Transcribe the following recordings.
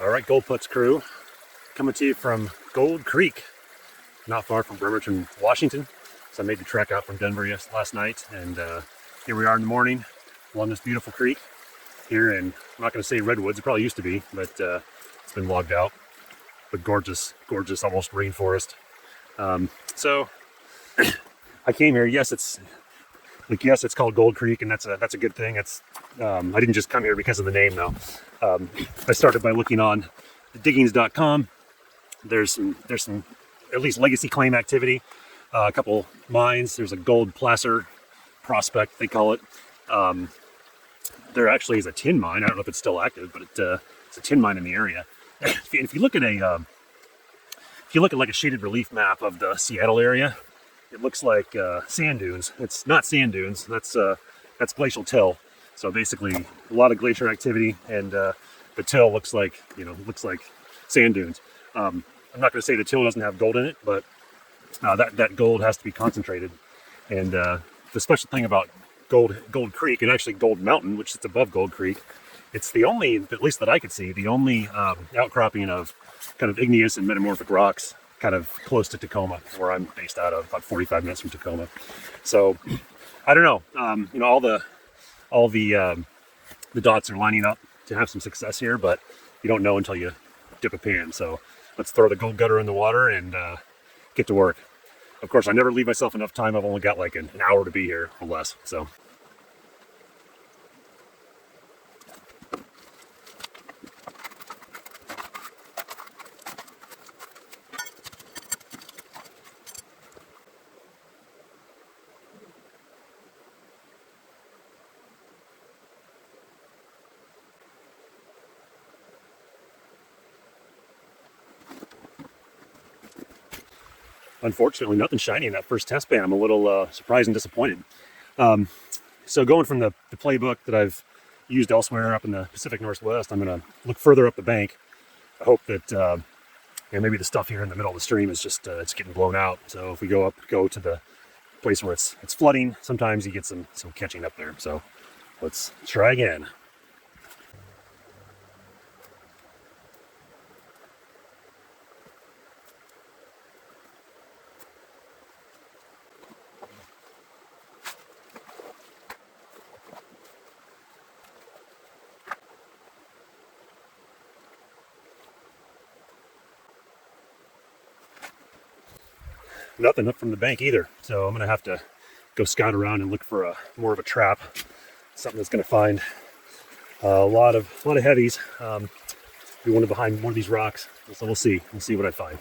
All right, Gold Putts crew, coming to you from Gold Creek, not far from Bremerton, Washington. So I made the trek out from Denver last night, and here we are in the morning along this beautiful creek here in, I'm not going to say redwoods, it probably used to be, but it's been logged out. But gorgeous, gorgeous, almost rainforest. So I came here. Yes, it's called Gold Creek, and that's a good thing. It's I didn't just come here because of the name, though. I started by looking on diggings.com. There's some at least legacy claim activity. A couple mines. There's a gold placer prospect, they call it. There actually is a tin mine. I don't know if it's still active, but it's a tin mine in the area. If you look at like a shaded relief map of the Seattle area, it looks like sand dunes. It's not sand dunes. That's glacial till. So basically, a lot of glacier activity, and the till looks like sand dunes. I'm not going to say the till doesn't have gold in it, but that gold has to be concentrated. And the special thing about Gold Creek, and actually Gold Mountain, which sits above Gold Creek, it's the only, at least that I could see, the only outcropping of kind of igneous and metamorphic rocks kind of close to Tacoma, where I'm based out of, about 45 minutes from Tacoma. So I don't know, all the dots are lining up to have some success here, but you don't know until you dip a pan. So let's throw the gold gutter in the water and get to work. Of course, I never leave myself enough time. I've only got like an hour to be here or less. So unfortunately, nothing shiny in that first test pan. I'm a little surprised and disappointed. So going from the playbook that I've used elsewhere up in the Pacific Northwest, I'm going to look further up the bank. I hope that maybe the stuff here in the middle of the stream is just it's getting blown out. So if we go to the place where it's flooding, sometimes you get some catching up there. So let's try again. Nothing up from the bank either, so I'm gonna have to go scout around and look for more of a trap, something that's gonna find a lot of heavies. Be one behind one of these rocks, so we'll see what I find.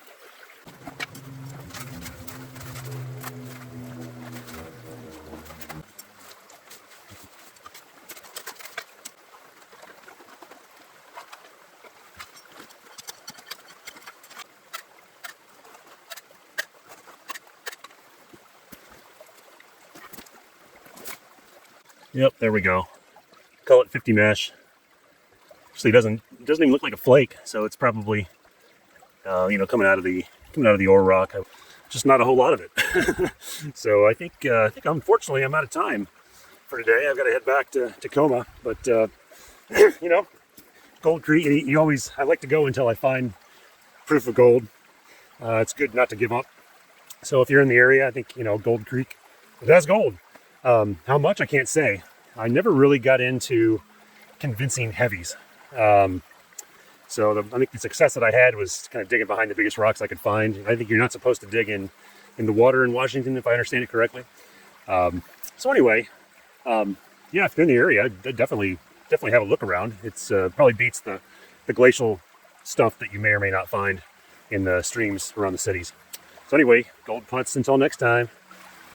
Yep, there we go. Call it 50 mesh. Actually, it doesn't even look like a flake, so it's probably coming out of the ore rock. Just not a whole lot of it. So I think unfortunately I'm out of time for today. I've got to head back to Tacoma, but Gold Creek. I like to go until I find proof of gold. It's good not to give up. So if you're in the area, I think Gold Creek, it has gold. How much I can't say. I never really got into convincing heavies. I think the success that I had was kind of digging behind the biggest rocks I could find. I think you're not supposed to dig in the water in Washington, if I understand it correctly. So anyway, if you're in the area, I'd definitely have a look around. It's probably beats the glacial stuff that you may or may not find in the streams around the cities. So anyway, gold putts until next time.